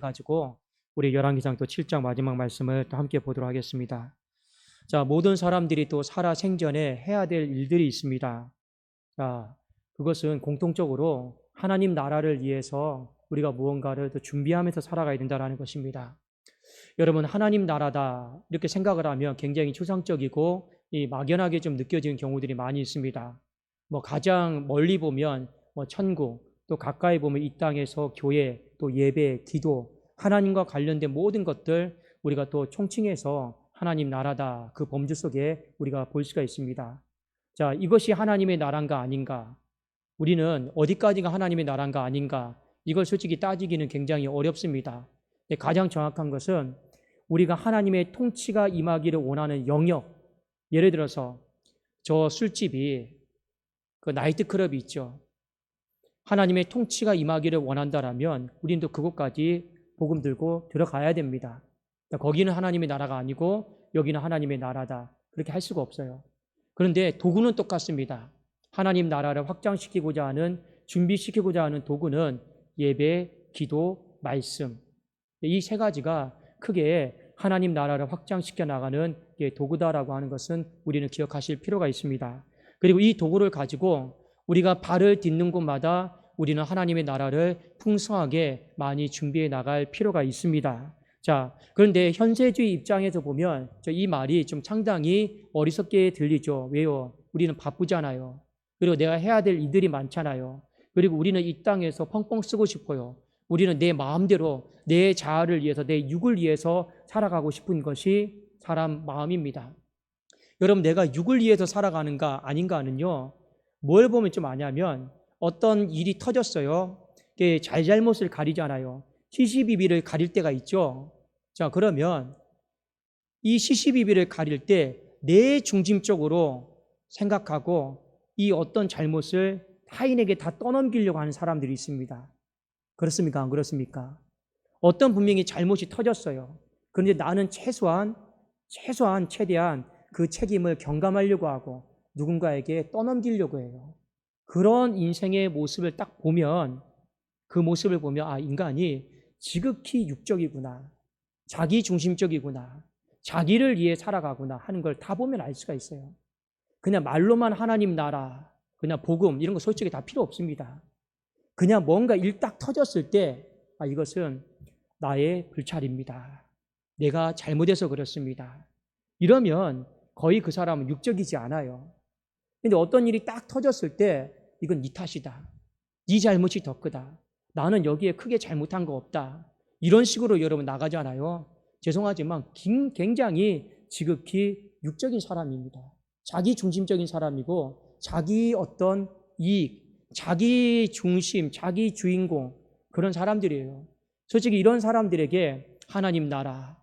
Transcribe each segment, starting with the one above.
가지고 우리 열왕기상 또 7장 마지막 말씀을 또 함께 보도록 하겠습니다. 자, 모든 사람들이 또 살아 생전에 해야 될 일들이 있습니다. 자, 그것은 공통적으로 하나님 나라를 위해서 우리가 무언가를 또 준비하면서 살아가야 된다는 것입니다. 여러분, 하나님 나라다 이렇게 생각을 하면 굉장히 추상적이고 막연하게 좀 느껴지는 경우들이 많이 있습니다. 가장 멀리 보면 천국, 또 가까이 보면 이 땅에서 교회, 또 예배, 기도, 하나님과 관련된 모든 것들 우리가 또 총칭해서 하나님 나라다 그 범주 속에 우리가 볼 수가 있습니다. 자, 이것이 하나님의 나라인가 아닌가? 우리는 어디까지가 하나님의 나라인가 아닌가? 이걸 솔직히 따지기는 굉장히 어렵습니다. 가장 정확한 것은 우리가 하나님의 통치가 임하기를 원하는 영역, 예를 들어서 저 술집이 그 나이트클럽이 있죠. 하나님의 통치가 임하기를 원한다라면 우리는 또 그곳까지 복음 들고 들어가야 됩니다. 거기는 하나님의 나라가 아니고 여기는 하나님의 나라다. 그렇게 할 수가 없어요. 그런데 도구는 똑같습니다. 하나님 나라를 확장시키고자 하는, 준비시키고자 하는 도구는 예배, 기도, 말씀. 이 세 가지가 크게 하나님 나라를 확장시켜 나가는 도구다라고 하는 것은 우리는 기억하실 필요가 있습니다. 그리고 이 도구를 가지고 우리가 발을 딛는 곳마다 우리는 하나님의 나라를 풍성하게 많이 준비해 나갈 필요가 있습니다. 자, 그런데 현세주의 입장에서 보면 이 말이 좀 상당히 어리석게 들리죠. 왜요? 우리는 바쁘잖아요. 그리고 내가 해야 될 일들이 많잖아요. 그리고 우리는 이 땅에서 펑펑 쓰고 싶어요. 우리는 내 마음대로 내 자아를 위해서, 내 육을 위해서 살아가고 싶은 것이 사람 마음입니다. 여러분, 내가 육을 위해서 살아가는가 아닌가는요, 뭘 보면 좀 아냐면 어떤 일이 터졌어요. 잘잘못을 가리잖아요. 시시비비를 가릴 때가 있죠. 자, 그러면 이 시시비비를 가릴 때 내 중심적으로 생각하고 이 어떤 잘못을 타인에게 다 떠넘기려고 하는 사람들이 있습니다. 그렇습니까? 안 그렇습니까? 어떤 분명히 잘못이 터졌어요. 그런데 나는 최대한 그 책임을 경감하려고 하고 누군가에게 떠넘기려고 해요. 그런 인생의 모습을 딱 보면, 그 모습을 보면 아, 인간이 지극히 육적이구나, 자기 중심적이구나, 자기를 위해 살아가구나 하는 걸 다 보면 알 수가 있어요. 그냥 말로만 하나님 나라, 그냥 복음 이런 거 솔직히 다 필요 없습니다. 그냥 뭔가 일 딱 터졌을 때 아, 이것은 나의 불찰입니다. 내가 잘못해서 그렇습니다. 이러면 거의 그 사람은 육적이지 않아요. 근데 어떤 일이 딱 터졌을 때 이건 네 탓이다, 네 잘못이 더 크다, 나는 여기에 크게 잘못한 거 없다, 이런 식으로 여러분 나가잖아요. 죄송하지만 굉장히 지극히 육적인 사람입니다. 자기 중심적인 사람이고 자기 어떤 이익, 자기 중심, 자기 주인공, 그런 사람들이에요. 솔직히 이런 사람들에게 하나님 나라,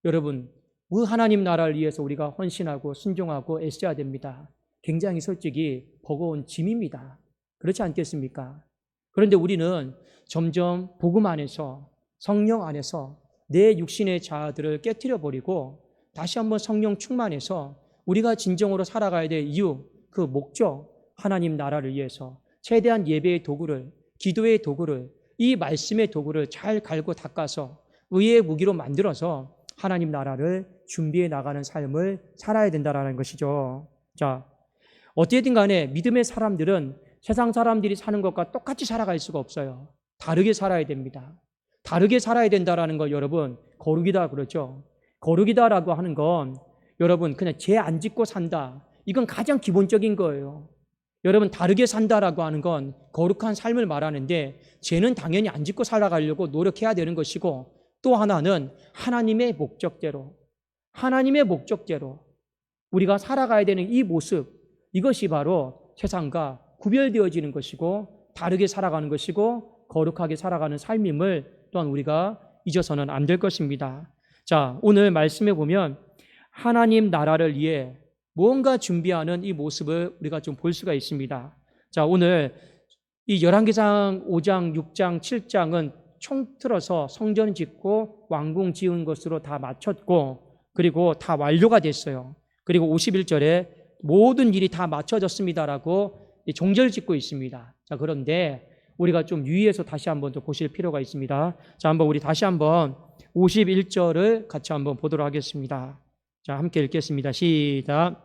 여러분, 그 하나님 나라를 위해서 우리가 헌신하고 순종하고 애써야 됩니다. 굉장히 솔직히 버거운 짐입니다. 그렇지 않겠습니까? 그런데 우리는 점점 복음 안에서, 성령 안에서 내 육신의 자아들을 깨트려 버리고 다시 한번 성령 충만해서 우리가 진정으로 살아가야 될 이유, 그 목적, 하나님 나라를 위해서 최대한 예배의 도구를, 기도의 도구를, 이 말씀의 도구를 잘 갈고 닦아서 의의 무기로 만들어서 하나님 나라를 준비해 나가는 삶을 살아야 된다는 것이죠. 자, 어쨌든 간에 믿음의 사람들은 세상 사람들이 사는 것과 똑같이 살아갈 수가 없어요. 다르게 살아야 됩니다. 다르게 살아야 된다는 걸 여러분 거룩이다 그러죠. 거룩이다라고 하는 건 여러분 그냥 죄 안 짓고 산다, 이건 가장 기본적인 거예요. 여러분, 다르게 산다라고 하는 건 거룩한 삶을 말하는데 죄는 당연히 안 짓고 살아가려고 노력해야 되는 것이고, 또 하나는 하나님의 목적대로 우리가 살아가야 되는 이 모습, 이것이 바로 세상과 구별되어지는 것이고 다르게 살아가는 것이고 거룩하게 살아가는 삶임을 또한 우리가 잊어서는 안 될 것입니다. 자, 오늘 말씀에 보면 하나님 나라를 위해 무언가 준비하는 이 모습을 우리가 좀 볼 수가 있습니다. 자, 오늘 이 열왕기상 5장, 6장, 7장은 총틀어서 성전 짓고 왕궁 지은 것으로 다 마쳤고, 그리고 다 완료가 됐어요. 그리고 51절에 모든 일이 다 마쳐졌습니다라고 종절 짓고 있습니다. 자, 그런데 우리가 좀 유의해서 다시 한번 또 보실 필요가 있습니다. 자, 한번 우리 다시 한번 51절을 같이 한번 보도록 하겠습니다. 자, 함께 읽겠습니다. 시작.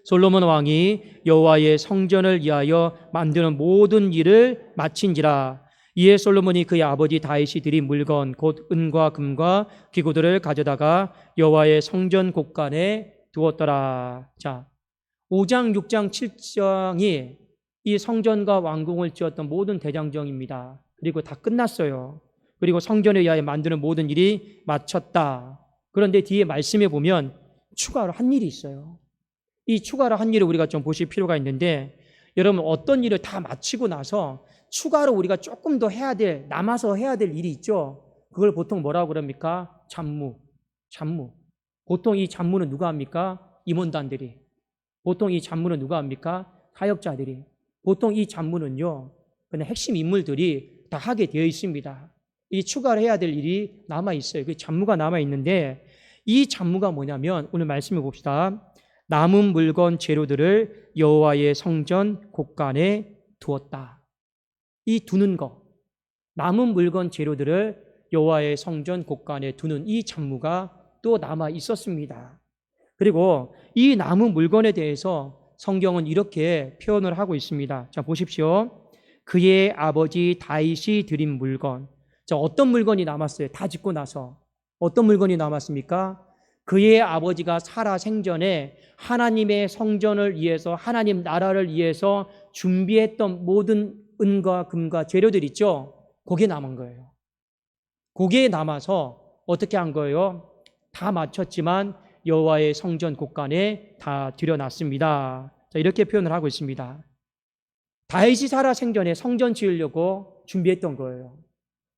솔로몬 왕이 여호와의 성전을 위하여 만드는 모든 일을 마친지라. 이에 솔로몬이 그의 아버지 다윗이 드린 물건 곧 은과 금과 기구들을 가져다가 여호와의 성전 곳간에 두었더라. 자, 5장, 6장, 7장이 이 성전과 왕궁을 지었던 모든 대장정입니다. 그리고 다 끝났어요. 그리고 성전에 의하여 만드는 모든 일이 마쳤다. 그런데 뒤에 말씀에 보면 추가로 한 일이 있어요. 이 추가로 한 일을 우리가 좀 보실 필요가 있는데, 여러분 어떤 일을 다 마치고 나서 추가로 우리가 조금 더 해야 될, 남아서 해야 될 일이 있죠. 그걸 보통 뭐라고 그럽니까? 잡무. 보통 이 잡무는 누가 합니까? 임원단들이. 보통 이 잡무는 누가 합니까? 사역자들이. 보통 이 잡무는요, 그냥 핵심 인물들이 다 하게 되어 있습니다. 이 추가로 해야 될 일이 남아 있어요. 그 잡무가 남아 있는데, 이 잡무가 뭐냐면 오늘 말씀해 봅시다. 남은 물건 재료들을 여호와의 성전 곳간에 두었다. 이 두는 거, 남은 물건 재료들을 여호와의 성전 곳간에 두는 이 잡무가 또 남아 있었습니다. 그리고 이 남은 물건에 대해서 성경은 이렇게 표현을 하고 있습니다. 자, 보십시오. 그의 아버지 다윗이 드린 물건. 자, 어떤 물건이 남았어요? 다 짓고 나서 어떤 물건이 남았습니까? 그의 아버지가 살아 생전에 하나님의 성전을 위해서, 하나님 나라를 위해서 준비했던 모든 은과 금과 재료들 있죠? 그게 남은 거예요. 그게 남아서 어떻게 한 거예요? 다 마쳤지만 여호와의 성전 곳간에 다 들여놨습니다. 자, 이렇게 표현을 하고 있습니다. 다윗이 살아 생전에 성전 지으려고 준비했던 거예요.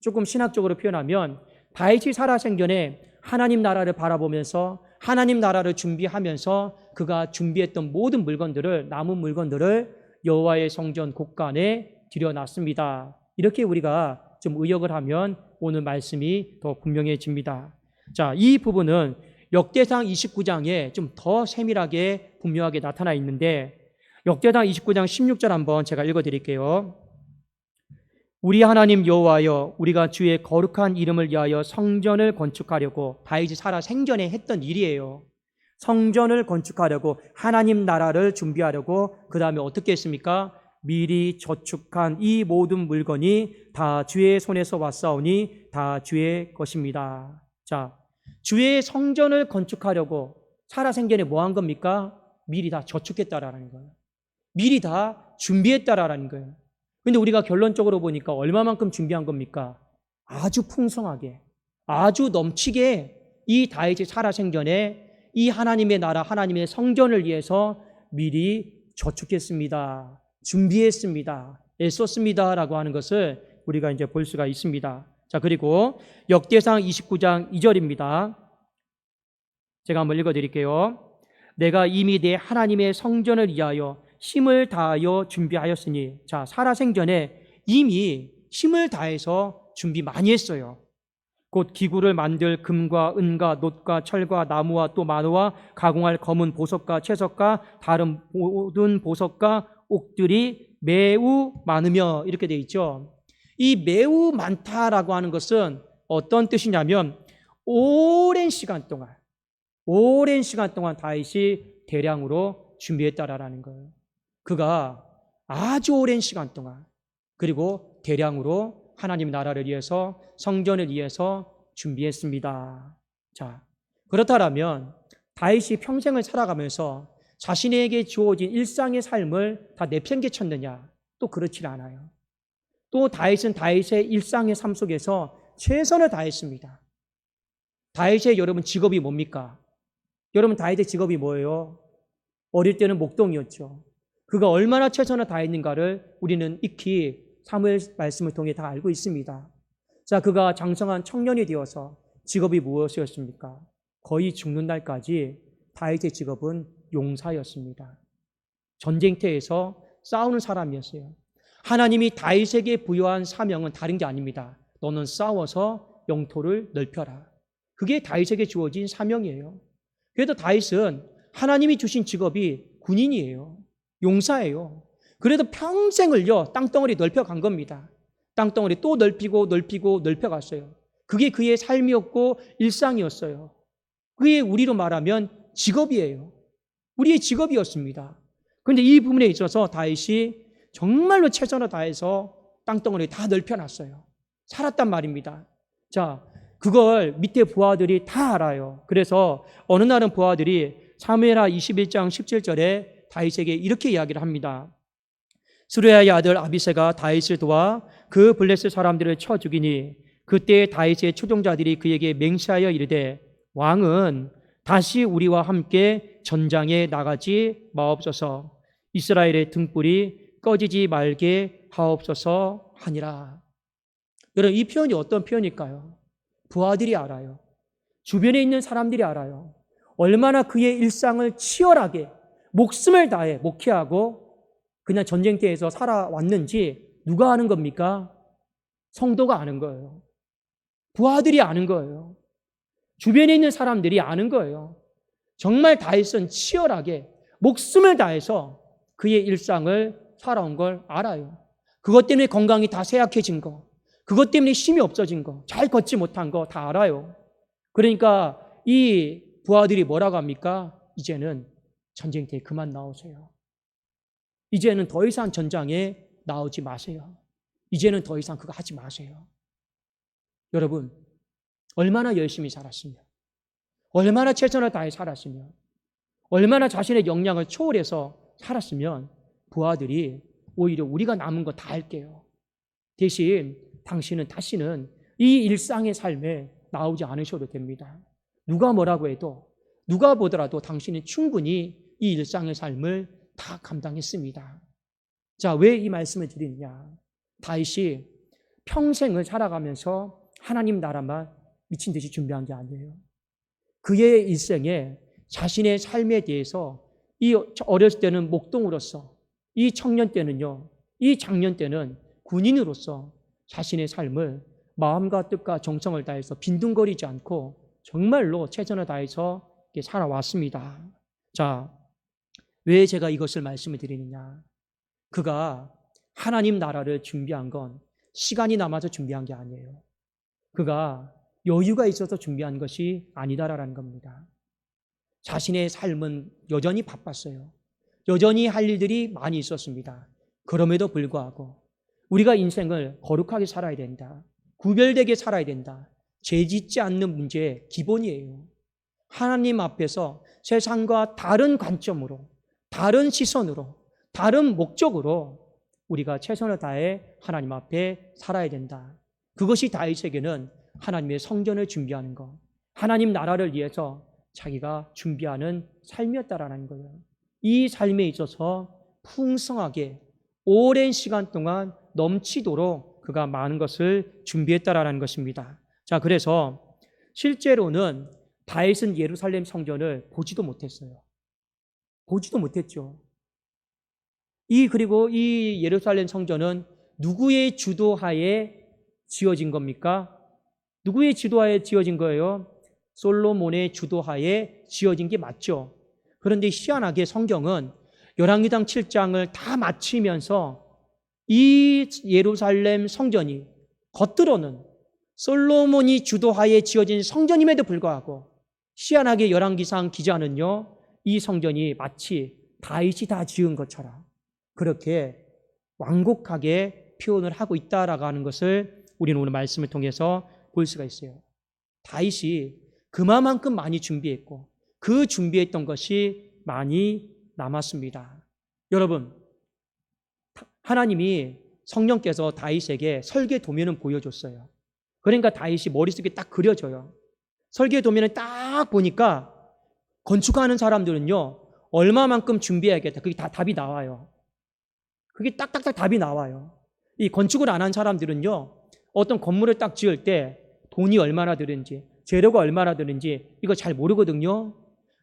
조금 신학적으로 표현하면 다윗이 살아 생전에 하나님 나라를 바라보면서 하나님 나라를 준비하면서 그가 준비했던 모든 물건들을, 남은 물건들을 여호와의 성전 곳간에 들여놨습니다. 이렇게 우리가 좀 의역을 하면 오늘 말씀이 더 분명해집니다. 자, 이 부분은 역대상 29장에 좀 더 세밀하게 분명하게 나타나 있는데, 역대상 29장 16절 한번 제가 읽어드릴게요. 우리 하나님 여호와여, 우리가 주의 거룩한 이름을 위하여 성전을 건축하려고, 다윗이 살아 생전에 했던 일이에요. 성전을 건축하려고, 하나님 나라를 준비하려고, 그 다음에 어떻게 했습니까? 미리 저축한 이 모든 물건이 다 주의 손에서 왔사오니 다 주의 것입니다. 자, 주의 성전을 건축하려고 살아 생전에 뭐 한 겁니까? 미리 다 저축했다라는 거예요. 미리 다 준비했다라는 거예요. 근데 우리가 결론적으로 보니까 얼마만큼 준비한 겁니까? 아주 풍성하게, 아주 넘치게 이 다윗이 살아 생전에 이 하나님의 나라, 하나님의 성전을 위해서 미리 저축했습니다. 준비했습니다. 애썼습니다라고 하는 것을 우리가 이제 볼 수가 있습니다. 자, 그리고 역대상 29장 2절입니다. 제가 한번 읽어드릴게요. 내가 이미 내 하나님의 성전을 위하여 힘을 다하여 준비하였으니. 자, 살아 생전에 이미 힘을 다해서 준비 많이 했어요. 곧 기구를 만들 금과 은과 놋과 철과 나무와 또 마루와 가공할 검은 보석과 채석과 다른 모든 보석과 옥들이 매우 많으며, 이렇게 되어 있죠. 이 매우 많다라고 하는 것은 어떤 뜻이냐면 오랜 시간 동안 다윗이 대량으로 준비했다라는 거예요. 그가 아주 오랜 시간 동안, 그리고 대량으로 하나님 나라를 위해서, 성전을 위해서 준비했습니다. 자, 그렇다면 다윗이 평생을 살아가면서 자신에게 주어진 일상의 삶을 다 내팽개쳤느냐? 또 그렇지 않아요. 또 다윗은 다윗의 일상의 삶 속에서 최선을 다했습니다. 다윗의 여러분 직업이 뭡니까? 여러분 다윗의 직업이 뭐예요? 어릴 때는 목동이었죠. 그가 얼마나 최선을 다했는가를 우리는 익히 사무엘 말씀을 통해 다 알고 있습니다. 자, 그가 장성한 청년이 되어서 직업이 무엇이었습니까? 거의 죽는 날까지 다윗의 직업은 용사였습니다. 전쟁터에서 싸우는 사람이었어요. 하나님이 다윗에게 부여한 사명은 다른 게 아닙니다. 너는 싸워서 영토를 넓혀라. 그게 다윗에게 주어진 사명이에요. 그래도 다윗은 하나님이 주신 직업이 군인이에요. 용사예요. 그래도 평생을요 땅덩어리 넓혀간 겁니다. 땅덩어리 또 넓히고 넓혀갔어요. 그게 그의 삶이었고 일상이었어요. 그게 우리로 말하면 직업이에요. 우리의 직업이었습니다. 그런데 이 부분에 있어서 다윗이 정말로 최선을 다해서 땅덩어리 다 넓혀놨어요. 살았단 말입니다. 자, 그걸 밑에 부하들이 다 알아요. 그래서 어느 날은 부하들이 사무엘하 21장 17절에 다윗에게 이렇게 이야기를 합니다. 스루야의 아들 아비새가 다윗을 도와 그 블레셋 사람들을 쳐 죽이니 그때 다윗의 추종자들이 그에게 맹세하여 이르되 왕은 다시 우리와 함께 전장에 나가지 마옵소서. 이스라엘의 등불이 꺼지지 말게 하옵소서 하니라. 여러분, 이 표현이 어떤 표현일까요? 부하들이 알아요. 주변에 있는 사람들이 알아요. 얼마나 그의 일상을 치열하게 목숨을 다해 목회하고 그냥 전쟁터에서 살아왔는지 누가 아는 겁니까? 성도가 아는 거예요. 부하들이 아는 거예요. 주변에 있는 사람들이 아는 거예요. 정말 다윗은 치열하게 목숨을 다해서 그의 일상을 살아온 걸 알아요. 그것 때문에 건강이 다 쇠약해진 거, 그것 때문에 힘이 없어진 거, 잘 걷지 못한 거 다 알아요. 그러니까 이 부하들이 뭐라고 합니까? 이제는 전쟁터에 그만 나오세요. 이제는 더 이상 전장에 나오지 마세요. 이제는 더 이상 그거 하지 마세요. 여러분, 얼마나 열심히 살았으며, 얼마나 최선을 다해 살았으며, 얼마나 자신의 역량을 초월해서 살았으면 부하들이 오히려 우리가 남은 거 다 할게요. 대신 당신은 다시는 이 일상의 삶에 나오지 않으셔도 됩니다. 누가 뭐라고 해도, 누가 보더라도 당신은 충분히 이 일상의 삶을 다 감당했습니다. 자, 왜 이 말씀을 드리느냐? 다윗이 평생을 살아가면서 하나님 나라만 미친 듯이 준비한 게 아니에요. 그의 일생에 자신의 삶에 대해서 이 어렸을 때는 목동으로서, 이 청년 때는요, 이 장년 때는 군인으로서 자신의 삶을 마음과 뜻과 정성을 다해서 빈둥거리지 않고 정말로 최선을 다해서 살아왔습니다. 자, 왜 제가 이것을 말씀을 드리느냐? 그가 하나님 나라를 준비한 건 시간이 남아서 준비한 게 아니에요. 그가 여유가 있어서 준비한 것이 아니다라는 겁니다. 자신의 삶은 여전히 바빴어요. 여전히 할 일들이 많이 있었습니다. 그럼에도 불구하고 우리가 인생을 거룩하게 살아야 된다. 구별되게 살아야 된다. 죄짓지 않는 문제의 기본이에요. 하나님 앞에서 세상과 다른 관점으로, 다른 시선으로, 다른 목적으로 우리가 최선을 다해 하나님 앞에 살아야 된다. 그것이 다윗에게는 하나님의 성전을 준비하는 것, 하나님 나라를 위해서 자기가 준비하는 삶이었다라는 거예요. 이 삶에 있어서 풍성하게 오랜 시간 동안 넘치도록 그가 많은 것을 준비했다라는 것입니다. 자, 그래서 실제로는 다윗은 예루살렘 성전을 보지도 못했어요. 보지도 못했죠. 그리고 이 예루살렘 성전은 누구의 주도하에 지어진 겁니까? 누구의 주도하에 지어진 거예요? 솔로몬의 주도하에 지어진 게 맞죠. 그런데 희한하게 성경은 열왕기상 7장을 다 마치면서 이 예루살렘 성전이 겉으로는 솔로몬이 주도하에 지어진 성전임에도 불구하고 희한하게 열왕기상 기자는요, 이 성전이 마치 다윗이 다 지은 것처럼 그렇게 완곡하게 표현을 하고 있다라고 하는 것을 우리는 오늘 말씀을 통해서 볼 수가 있어요. 다윗이 그만큼 많이 준비했고 그 준비했던 것이 많이 남았습니다. 여러분, 하나님이 성령께서 다윗에게 설계 도면을 보여줬어요. 그러니까 다윗이 머릿속에 딱 그려져요. 설계 도면을 딱 보니까 건축하는 사람들은요, 얼마만큼 준비해야겠다. 그게 다 답이 나와요. 그게 딱딱딱 답이 나와요. 이 건축을 안 한 사람들은요, 어떤 건물을 딱 지을 때 돈이 얼마나 드는지, 재료가 얼마나 드는지 이거 잘 모르거든요.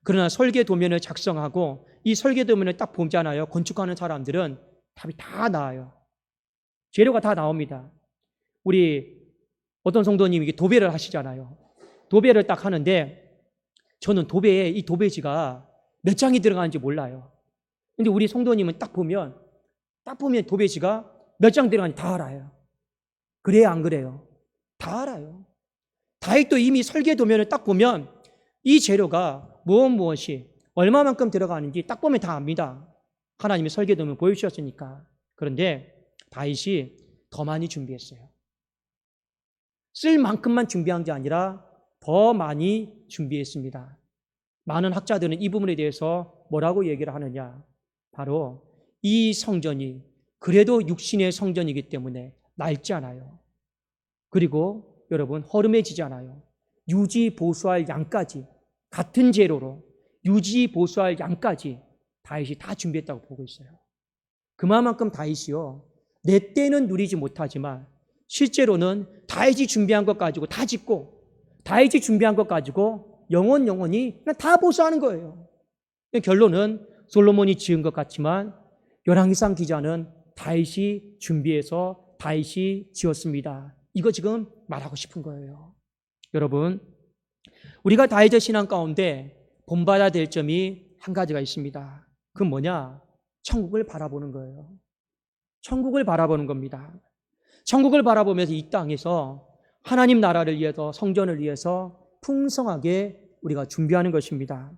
그러나 설계 도면을 작성하고 이 설계 도면을 딱 보잖아요. 건축하는 사람들은 답이 다 나와요. 재료가 다 나옵니다. 우리 어떤 성도님이 도배를 하시잖아요. 도배를 딱 하는데 저는 도배에 이 도배지가 몇 장이 들어가는지 몰라요. 근데 우리 성도님은 딱 보면 도배지가 몇 장 들어가는지 다 알아요. 그래야 안 그래요? 다 알아요. 다윗도 이미 설계 도면을 딱 보면 이 재료가 무엇이 얼마만큼 들어가는지 딱 보면 다 압니다. 하나님의 설계 도면 보여주셨으니까. 그런데 다윗이 더 많이 준비했어요. 쓸 만큼만 준비한 게 아니라 더 많이 준비했습니다. 많은 학자들은 이 부분에 대해서 뭐라고 얘기를 하느냐? 바로 이 성전이 그래도 육신의 성전이기 때문에 낡지 않아요. 그리고 여러분 허름해지지 않아요. 유지 보수할 양까지 같은 재료로 유지 보수할 양까지 다윗이 다 준비했다고 보고 있어요. 그만큼 다윗이요, 내 때는 누리지 못하지만 실제로는 다윗이 준비한 것 가지고 다 짓고 다윗이 준비한 것 가지고 영원히 그냥 다 보수하는 거예요. 결론은 솔로몬이 지은 것 같지만 열왕기상 기자는 다윗이 준비해서 다윗이 지었습니다. 이거 지금 말하고 싶은 거예요. 여러분, 우리가 다윗의 신앙 가운데 본받아야 될 점이 한 가지가 있습니다. 그건 뭐냐? 천국을 바라보는 거예요. 천국을 바라보는 겁니다. 천국을 바라보면서 이 땅에서 하나님 나라를 위해서, 성전을 위해서 풍성하게 우리가 준비하는 것입니다.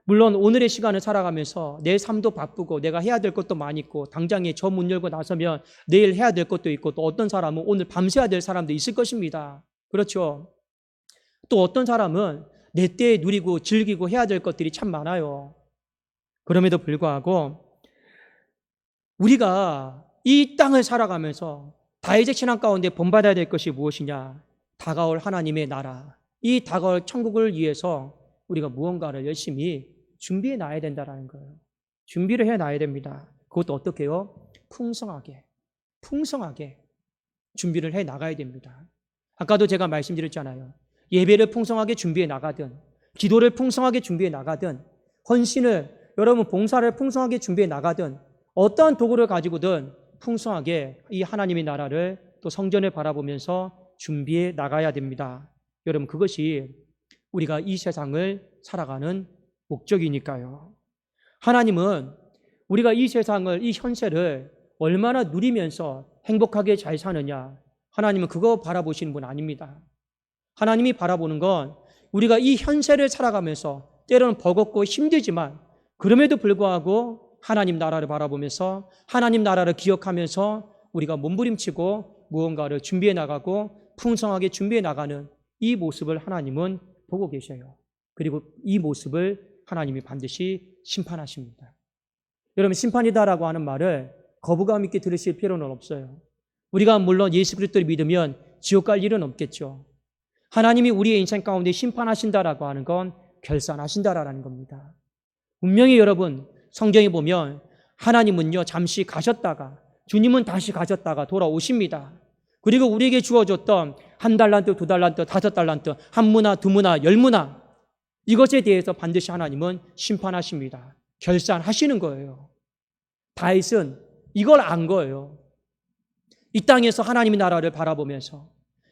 물론 오늘의 시간을 살아가면서 내 삶도 바쁘고 내가 해야 될 것도 많이 있고 당장에 저 문 열고 나서면 내일 해야 될 것도 있고 또 어떤 사람은 오늘 밤새야 될 사람도 있을 것입니다. 그렇죠? 또 어떤 사람은 내 때에 누리고 즐기고 해야 될 것들이 참 많아요. 그럼에도 불구하고 우리가 이 땅을 살아가면서 다윗의 신앙 가운데 본받아야 될 것이 무엇이냐? 다가올 하나님의 나라, 이 다가올 천국을 위해서 우리가 무언가를 열심히 준비해 놔야 된다는 거예요. 준비를 해 놔야 됩니다. 그것도 어떻게 해요? 풍성하게 준비를 해 나가야 됩니다. 아까도 제가 말씀드렸잖아요. 예배를 풍성하게 준비해 나가든, 기도를 풍성하게 준비해 나가든, 헌신을, 여러분 봉사를 풍성하게 준비해 나가든, 어떠한 도구를 가지고든 풍성하게 이 하나님의 나라를 또 성전을 바라보면서 준비해 나가야 됩니다. 여러분, 그것이 우리가 이 세상을 살아가는 목적이니까요. 하나님은 우리가 이 세상을, 이 현세를 얼마나 누리면서 행복하게 잘 사느냐, 하나님은 그거 바라보시는 분 아닙니다. 하나님이 바라보는 건 우리가 이 현세를 살아가면서 때로는 버겁고 힘들지만 그럼에도 불구하고 하나님 나라를 바라보면서 하나님 나라를 기억하면서 우리가 몸부림치고 무언가를 준비해 나가고 풍성하게 준비해 나가는 이 모습을 하나님은 보고 계셔요. 그리고 이 모습을 하나님이 반드시 심판하십니다. 여러분, 심판이다라고 하는 말을 거부감 있게 들으실 필요는 없어요. 우리가 물론 예수 그리스도를 믿으면 지옥 갈 일은 없겠죠. 하나님이 우리의 인생 가운데 심판하신다라고 하는 건 결산하신다라는 겁니다. 분명히 여러분, 성경에 보면 하나님은요, 잠시 가셨다가 주님은 다시 가셨다가 돌아오십니다. 그리고 우리에게 주어졌던 1달란트, 2달란트, 5달란트, 1문화, 2문화, 10문화, 이것에 대해서 반드시 하나님은 심판하십니다. 결산하시는 거예요. 다윗은 이걸 안 거예요. 이 땅에서 하나님의 나라를 바라보면서,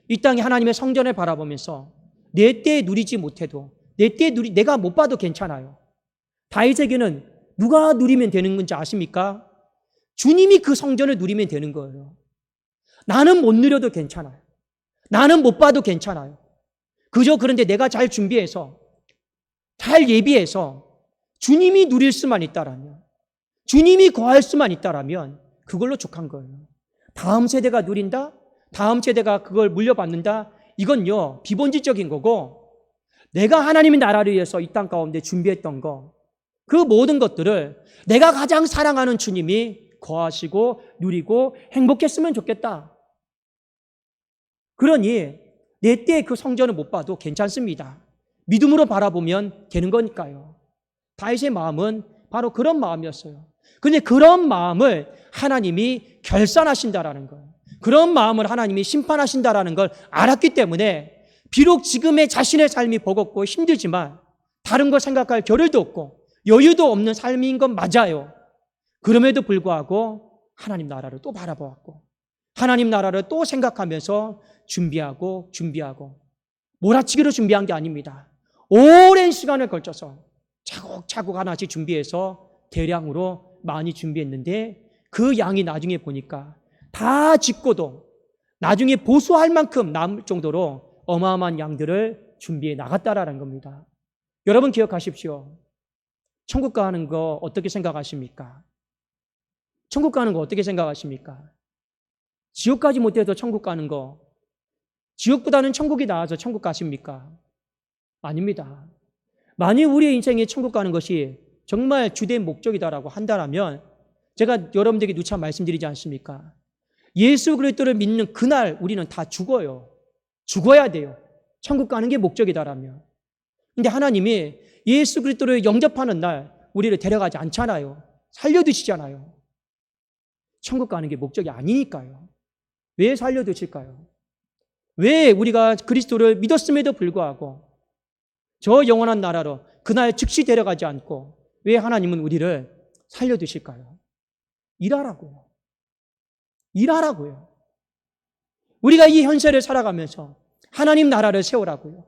이 땅에 하나님의 성전을 바라보면서 내 때에 누리지 못해도, 내가 못 봐도 괜찮아요. 다윗에게는 누가 누리면 되는 건지 아십니까? 주님이 그 성전을 누리면 되는 거예요. 나는 못 누려도 괜찮아요. 나는 못 봐도 괜찮아요. 그저 그런데 내가 잘 준비해서, 잘 예비해서 주님이 누릴 수만 있다라면, 주님이 거할 수만 있다라면 그걸로 족한 거예요. 다음 세대가 누린다? 다음 세대가 그걸 물려받는다? 이건요, 비본질적인 거고, 내가 하나님의 나라를 위해서 이 땅 가운데 준비했던 거, 그 모든 것들을 내가 가장 사랑하는 주님이 거하시고 누리고 행복했으면 좋겠다. 그러니 내 때에 그 성전을 못 봐도 괜찮습니다. 믿음으로 바라보면 되는 거니까요. 다윗의 마음은 바로 그런 마음이었어요. 그런데 그런 마음을 하나님이 결산하신다라는 거예요. 그런 마음을 하나님이 심판하신다라는 걸 알았기 때문에 비록 지금의 자신의 삶이 버겁고 힘들지만 다른 걸 생각할 겨를도 없고 여유도 없는 삶인 건 맞아요. 그럼에도 불구하고 하나님 나라를 또 바라보았고 하나님 나라를 또 생각하면서 준비하고 몰아치기로 준비한 게 아닙니다. 오랜 시간을 걸쳐서 차곡차곡 하나씩 준비해서 대량으로 많이 준비했는데 그 양이 나중에 보니까 다 짓고도 나중에 보수할 만큼 남을 정도로 어마어마한 양들을 준비해 나갔다라는 겁니다. 여러분 기억하십시오. 천국 가는 거 어떻게 생각하십니까? 천국 가는 거 어떻게 생각하십니까? 지옥 가지 못해도 천국 가는 거, 지옥보다는 천국이 나아서 천국 가십니까? 아닙니다. 만일 우리의 인생에 천국 가는 것이 정말 주된 목적이다라고 한다면 제가 여러분들에게 누차 말씀드리지 않습니까? 예수 그리스도를 믿는 그날 우리는 다 죽어요. 죽어야 돼요. 천국 가는 게 목적이다라면. 근데 하나님이 예수 그리스도를 영접하는 날 우리를 데려가지 않잖아요. 살려두시잖아요. 천국 가는 게 목적이 아니니까요. 왜 살려두실까요? 왜 우리가 그리스도를 믿었음에도 불구하고 저 영원한 나라로 그날 즉시 데려가지 않고 왜 하나님은 우리를 살려두실까요? 일하라고요. 일하라고요. 우리가 이 현세를 살아가면서 하나님 나라를 세우라고요.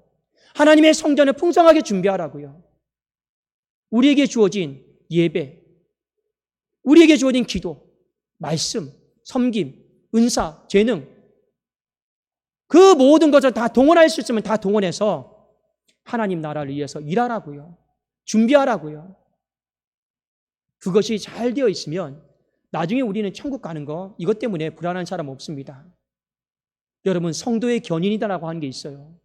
하나님의 성전을 풍성하게 준비하라고요. 우리에게 주어진 예배, 우리에게 주어진 기도, 말씀, 섬김, 은사, 재능, 그 모든 것을 다 동원할 수 있으면 다 동원해서 하나님 나라를 위해서 일하라고요. 준비하라고요. 그것이 잘 되어 있으면 나중에 우리는 천국 가는 거 이것 때문에 불안한 사람 없습니다. 여러분 성도의 견인이다라고 하는 게 있어요.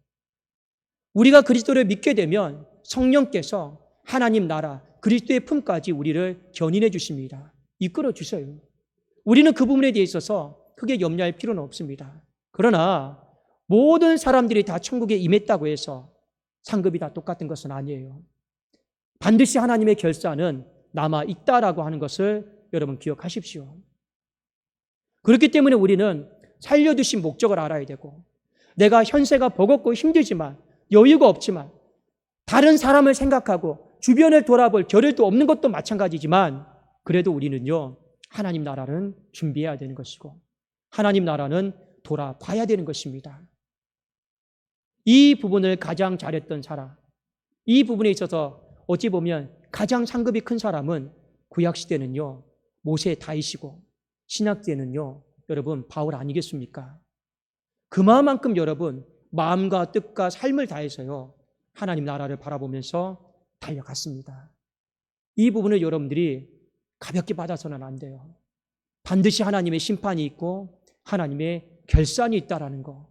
우리가 그리스도를 믿게 되면 성령께서 하나님 나라 그리스도의 품까지 우리를 견인해 주십니다. 이끌어 주셔요. 우리는 그 부분에 대해 있어서 크게 염려할 필요는 없습니다. 그러나 모든 사람들이 다 천국에 임했다고 해서 상급이 다 똑같은 것은 아니에요. 반드시 하나님의 결사는 남아 있다라고 하는 것을 여러분 기억하십시오. 그렇기 때문에 우리는 살려두신 목적을 알아야 되고 내가 현세가 버겁고 힘들지만 여유가 없지만 다른 사람을 생각하고 주변을 돌아볼 겨를도 없는 것도 마찬가지지만 그래도 우리는요 하나님 나라는 준비해야 되는 것이고 하나님 나라는 돌아봐야 되는 것입니다. 이 부분을 가장 잘했던 사람, 이 부분에 있어서 어찌 보면 가장 상급이 큰 사람은 구약시대는요 모세 다윗이고 신약시대는요 여러분 바울 아니겠습니까? 그만큼 여러분 마음과 뜻과 삶을 다해서요 하나님 나라를 바라보면서 달려갔습니다. 이 부분을 여러분들이 가볍게 받아서는 안 돼요. 반드시 하나님의 심판이 있고 하나님의 결산이 있다라는 거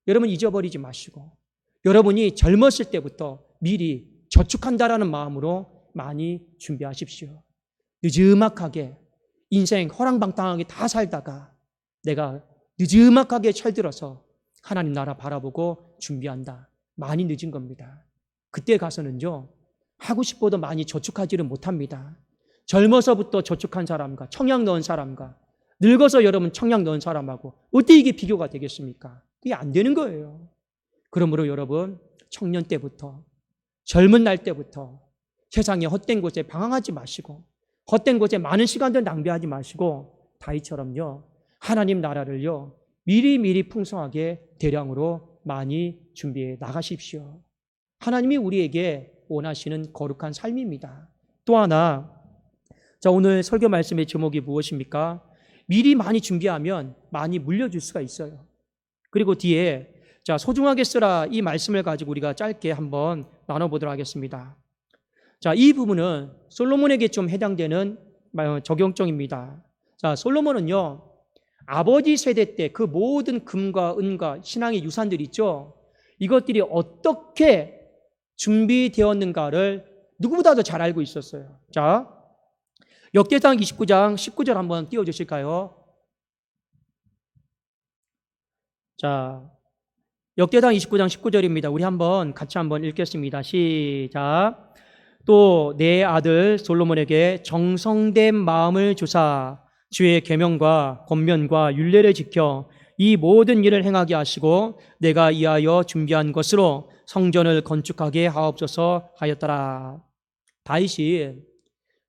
여러분 잊어버리지 마시고 여러분이 젊었을 때부터 미리 저축한다라는 마음으로 많이 준비하십시오. 느지막하게 인생 허랑방탕하게 다 살다가 내가 느지막하게 철들어서 하나님 나라 바라보고 준비한다. 많이 늦은 겁니다. 그때 가서는요 하고 싶어도 많이 저축하지를 못합니다. 젊어서부터 저축한 사람과 청약 넣은 사람과 늙어서 여러분 청약 넣은 사람하고 어떻게 이게 비교가 되겠습니까? 그게 안 되는 거예요. 그러므로 여러분 청년 때부터 젊은 날 때부터 세상에 헛된 곳에 방황하지 마시고 헛된 곳에 많은 시간들 낭비하지 마시고 다윗처럼요 하나님 나라를요 미리미리 풍성하게 대량으로 많이 준비해 나가십시오. 하나님이 우리에게 원하시는 거룩한 삶입니다. 또 하나 자 오늘 설교 말씀의 제목이 무엇입니까? 미리 많이 준비하면 많이 물려줄 수가 있어요. 그리고 뒤에 자 소중하게 쓰라 이 말씀을 가지고 우리가 짧게 한번 나눠보도록 하겠습니다. 자, 이 부분은 솔로몬에게 좀 해당되는 적용점입니다. 자, 솔로몬은요 아버지 세대 때 그 모든 금과 은과 신앙의 유산들 있죠. 이것들이 어떻게 준비되었는가를 누구보다도 잘 알고 있었어요. 자, 역대상 29장 19절 한번 띄워주실까요? 자, 역대상 29장 19절입니다. 우리 한번 같이 한번 읽겠습니다. 시작. 또 내 아들 솔로몬에게 정성된 마음을 주사 주의 계명과 권면과 율례를 지켜 이 모든 일을 행하게 하시고 내가 이하여 준비한 것으로 성전을 건축하게 하옵소서 하였더라. 다윗이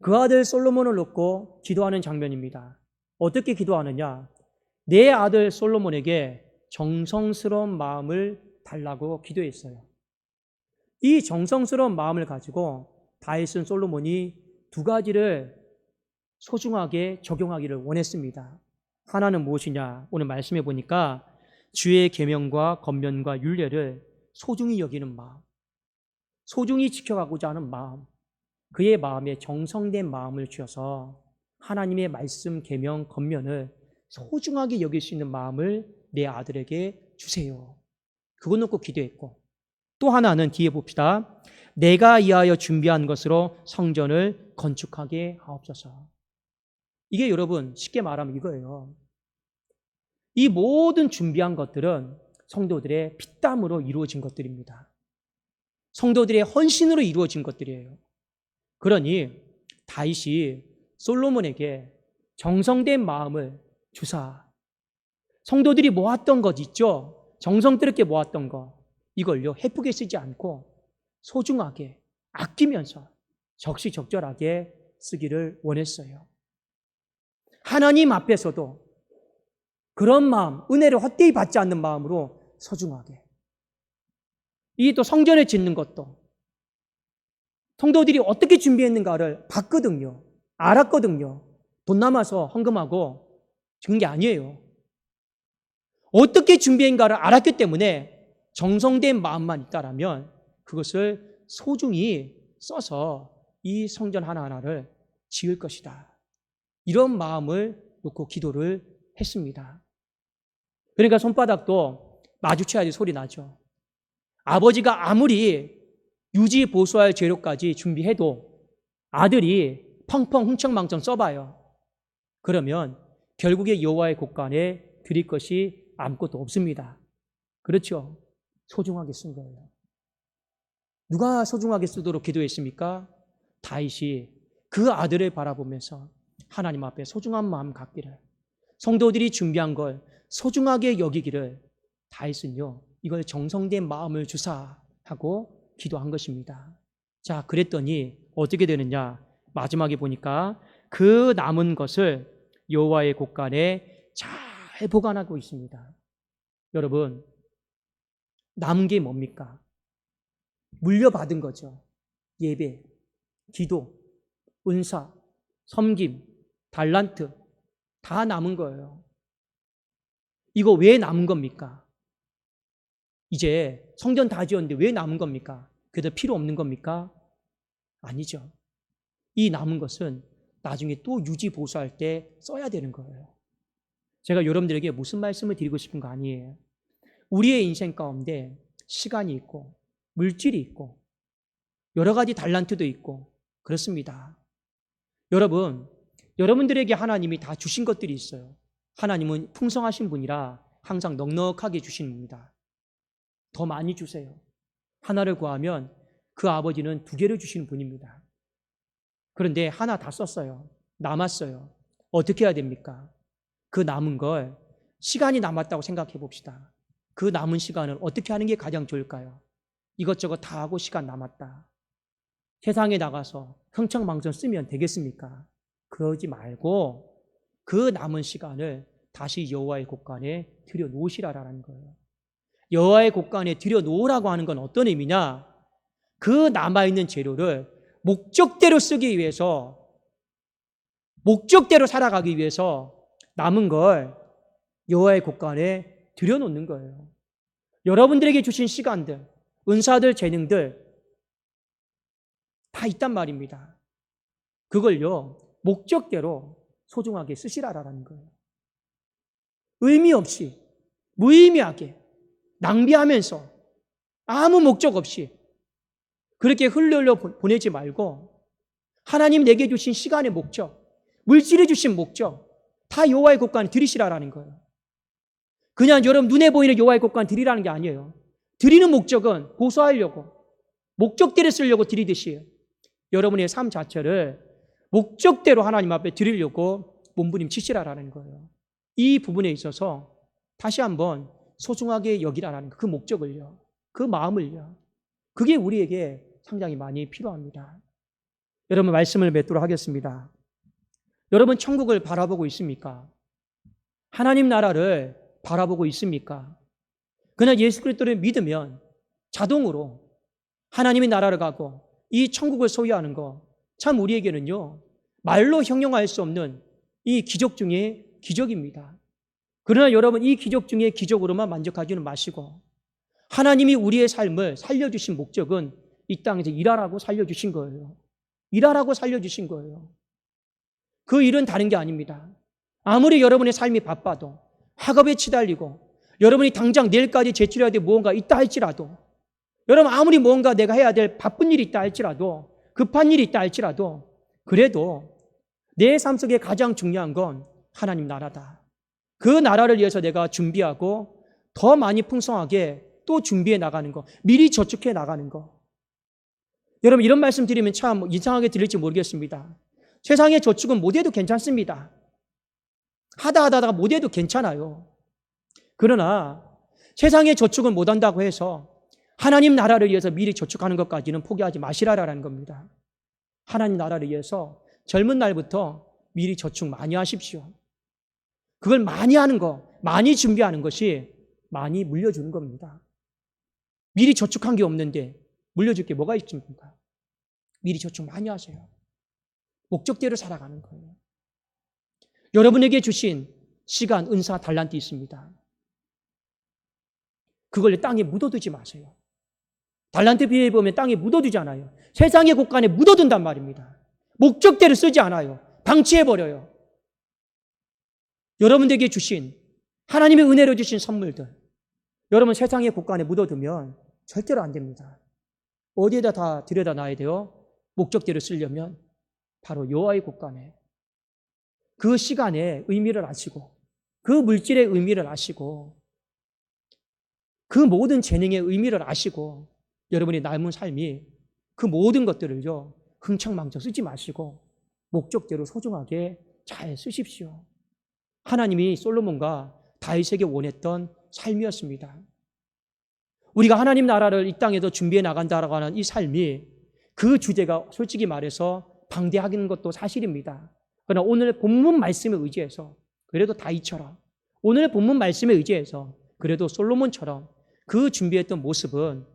그 아들 솔로몬을 놓고 기도하는 장면입니다. 어떻게 기도하느냐? 내 아들 솔로몬에게 정성스러운 마음을 달라고 기도했어요. 이 정성스러운 마음을 가지고 다윗은 솔로몬이 두 가지를 소중하게 적용하기를 원했습니다. 하나는 무엇이냐? 오늘 말씀해 보니까 주의 계명과 권면과 율례를 소중히 여기는 마음, 소중히 지켜가고자 하는 마음, 그의 마음에 정성된 마음을 주셔서 하나님의 말씀, 계명, 권면을 소중하게 여길 수 있는 마음을 내 아들에게 주세요. 그거 놓고 기도했고, 또 하나는 뒤에 봅시다. 내가 이하여 준비한 것으로 성전을 건축하게 하옵소서. 이게 여러분 쉽게 말하면 이거예요. 이 모든 준비한 것들은 성도들의 피땀으로 이루어진 것들입니다. 성도들의 헌신으로 이루어진 것들이에요. 그러니 다윗이 솔로몬에게 정성된 마음을 주사, 성도들이 모았던 것 있죠? 정성스럽게 모았던 것, 이걸요 헤프게 쓰지 않고 소중하게 아끼면서 적시적절하게 쓰기를 원했어요. 하나님 앞에서도 그런 마음, 은혜를 헛되이 받지 않는 마음으로 소중하게. 이 또 성전을 짓는 것도 성도들이 어떻게 준비했는가를 봤거든요. 알았거든요. 돈 남아서 헌금하고 지은 게 아니에요. 어떻게 준비했는가를 알았기 때문에 정성된 마음만 있다라면 그것을 소중히 써서 이 성전 하나하나를 지을 것이다. 이런 마음을 놓고 기도를 했습니다. 그러니까 손바닥도 마주쳐야지 소리 나죠. 아버지가 아무리 유지 보수할 재료까지 준비해도 아들이 펑펑 흥청망청 써봐요. 그러면 결국에 여호와의 곳간에 드릴 것이 아무것도 없습니다. 그렇죠? 소중하게 쓴 거예요. 누가 소중하게 쓰도록 기도했습니까? 다윗이 그 아들을 바라보면서 하나님 앞에 소중한 마음 갖기를, 성도들이 준비한 걸 소중하게 여기기를 다윗은요 이걸 정성된 마음을 주사 하고 기도한 것입니다. 자, 그랬더니 어떻게 되느냐? 마지막에 보니까 그 남은 것을 여호와의 곳간에 잘 보관하고 있습니다. 여러분, 남은 게 뭡니까? 물려받은 거죠. 예배, 기도, 은사, 섬김, 달란트 다 남은 거예요. 이거 왜 남은 겁니까? 이제 성전 다 지었는데 왜 남은 겁니까? 그래도 필요 없는 겁니까? 아니죠. 이 남은 것은 나중에 또 유지 보수할 때 써야 되는 거예요. 제가 여러분들에게 무슨 말씀을 드리고 싶은 거 아니에요. 우리의 인생 가운데 시간이 있고 물질이 있고 여러 가지 달란트도 있고 그렇습니다. 여러분들에게 하나님이 다 주신 것들이 있어요. 하나님은 풍성하신 분이라 항상 넉넉하게 주시는 분이다. 더 많이 주세요. 하나를 구하면 그 아버지는 2개를 주시는 분입니다. 그런데 하나 다 썼어요. 남았어요. 어떻게 해야 됩니까? 그 남은 걸 시간이 남았다고 생각해 봅시다. 그 남은 시간을 어떻게 하는 게 가장 좋을까요? 이것저것 다 하고 시간 남았다. 세상에 나가서 흥청망청 쓰면 되겠습니까? 그러지 말고 그 남은 시간을 다시 여호와의 곳간에 들여놓으시라라는 거예요. 여호와의 곳간에 들여놓으라고 하는 건 어떤 의미냐? 그 남아있는 재료를 목적대로 쓰기 위해서, 목적대로 살아가기 위해서 남은 걸 여호와의 곳간에 들여놓는 거예요. 여러분들에게 주신 시간들, 은사들, 재능들 다 있단 말입니다. 그걸요 목적대로 소중하게 쓰시라라는 거예요. 의미 없이, 무의미하게, 낭비하면서 아무 목적 없이 그렇게 흘러 보내지 말고 하나님 내게 주신 시간의 목적, 물질이 주신 목적 다 여호와의 곳간에 드리시라라는 거예요. 그냥 여러분 눈에 보이는 여호와의 곳간 드리라는 게 아니에요. 드리는 목적은 보수하려고, 목적대로 쓰려고 드리듯이 여러분의 삶 자체를 목적대로 하나님 앞에 드리려고 몸부림치시라라는 거예요. 이 부분에 있어서 다시 한번 소중하게 여기라라는 그 목적을요, 그 마음을요, 그게 우리에게 상당히 많이 필요합니다. 여러분 말씀을 맺도록 하겠습니다. 여러분 천국을 바라보고 있습니까? 하나님 나라를 바라보고 있습니까? 그냥 예수 그리스도를 믿으면 자동으로 하나님의 나라를 가고 이 천국을 소유하는 거 참 우리에게는요 말로 형용할 수 없는 이 기적 중에 기적입니다. 그러나 여러분, 이 기적 중에 기적으로만 만족하지는 마시고 하나님이 우리의 삶을 살려주신 목적은 이 땅에서 일하라고 살려주신 거예요. 일하라고 살려주신 거예요. 그 일은 다른 게 아닙니다. 아무리 여러분의 삶이 바빠도, 학업에 치달리고, 여러분이 당장 내일까지 제출해야 될 무언가 있다 할지라도, 여러분 아무리 뭔가 내가 해야 될 바쁜 일이 있다 할지라도, 급한 일이 있다 할지라도, 그래도 내 삶 속에 가장 중요한 건 하나님 나라다. 그 나라를 위해서 내가 준비하고 더 많이 풍성하게 또 준비해 나가는 거, 미리 저축해 나가는 거. 여러분, 이런 말씀 드리면 참 이상하게 들릴지 모르겠습니다. 세상의 저축은 못해도 괜찮습니다. 하다가 못해도 괜찮아요. 그러나 세상의 저축은 못한다고 해서 하나님 나라를 위해서 미리 저축하는 것까지는 포기하지 마시라라는 겁니다. 하나님 나라를 위해서 젊은 날부터 미리 저축 많이 하십시오. 그걸 많이 하는 거, 많이 준비하는 것이 많이 물려주는 겁니다. 미리 저축한 게 없는데 물려줄 게 뭐가 있습니까? 미리 저축 많이 하세요. 목적대로 살아가는 거예요. 여러분에게 주신 시간, 은사, 달란트 있습니다. 그걸 땅에 묻어두지 마세요. 달란트 비유에 보면 땅에 묻어두잖아요. 세상의 곳간에 묻어둔단 말입니다. 목적대로 쓰지 않아요. 방치해버려요. 여러분에게 주신, 하나님의 은혜로 주신 선물들, 여러분 세상의 곳간에 묻어두면 절대로 안 됩니다. 어디에다 다 들여다 놔야 돼요? 목적대로 쓰려면 바로 여호와의 곳간에. 그 시간의 의미를 아시고, 그 물질의 의미를 아시고, 그 모든 재능의 의미를 아시고, 여러분이 남은 삶이 그 모든 것들을요 흥청망청 쓰지 마시고 목적대로 소중하게 잘 쓰십시오. 하나님이 솔로몬과 다윗에게 원했던 삶이었습니다. 우리가 하나님 나라를 이 땅에서 준비해 나간다라고 하는 이 삶이, 그 주제가 솔직히 말해서 방대하긴 것도 사실입니다. 그러나 오늘 본문 말씀에 의지해서, 그래도 다윗처럼, 오늘 본문 말씀에 의지해서 그래도 솔로몬처럼 그 준비했던 모습은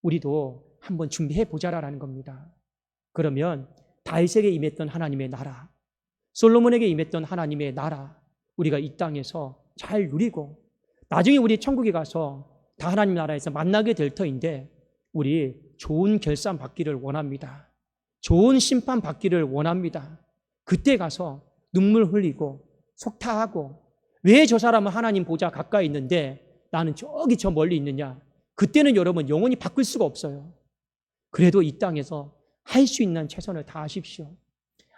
우리도 한번 준비해 보자라는 겁니다. 그러면 다윗에게 임했던 하나님의 나라, 솔로몬에게 임했던 하나님의 나라, 우리가 이 땅에서 잘 누리고 나중에 우리 천국에 가서 다 하나님 나라에서 만나게 될 터인데, 우리 좋은 결산 받기를 원합니다. 좋은 심판 받기를 원합니다. 그때 가서 눈물 흘리고 속타하고, 왜 저 사람은 하나님 보좌 가까이 있는데 나는 저기 저 멀리 있느냐. 그때는 여러분 영원히 바꿀 수가 없어요. 그래도 이 땅에서 할 수 있는 최선을 다하십시오.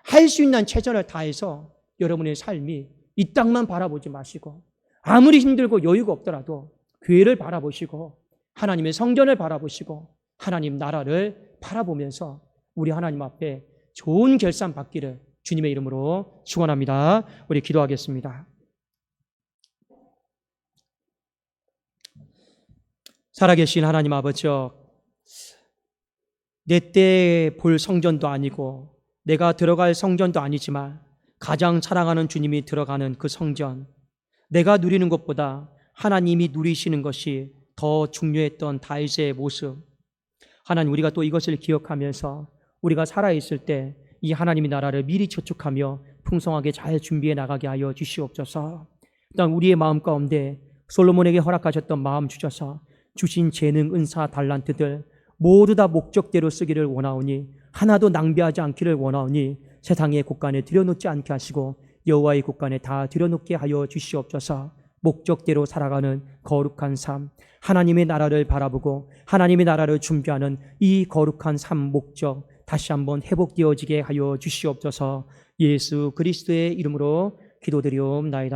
할 수 있는 최선을 다해서 여러분의 삶이 이 땅만 바라보지 마시고, 아무리 힘들고 여유가 없더라도 교회를 바라보시고 하나님의 성전을 바라보시고 하나님 나라를 바라보면서 우리 하나님 앞에 좋은 결산 받기를 주님의 이름으로 축원합니다. 우리 기도하겠습니다. 살아계신 하나님 아버지여, 내 때 볼 성전도 아니고 내가 들어갈 성전도 아니지만 가장 사랑하는 주님이 들어가는 그 성전, 내가 누리는 것보다 하나님이 누리시는 것이 더 중요했던 다윗의 모습, 하나님, 우리가 또 이것을 기억하면서 우리가 살아있을 때 이 하나님의 나라를 미리 저축하며 풍성하게 잘 준비해 나가게 하여 주시옵소서. 또한 우리의 마음 가운데 솔로몬에게 허락하셨던 마음 주셔서 주신 재능, 은사, 달란트들 모두 다 목적대로 쓰기를 원하오니, 하나도 낭비하지 않기를 원하오니, 세상의 곳간에 들여놓지 않게 하시고 여호와의 곳간에 다 들여놓게 하여 주시옵소서. 목적대로 살아가는 거룩한 삶, 하나님의 나라를 바라보고 하나님의 나라를 준비하는 이 거룩한 삶 목적 다시 한번 회복되어지게 하여 주시옵소서. 예수 그리스도의 이름으로 기도드리옵나이다.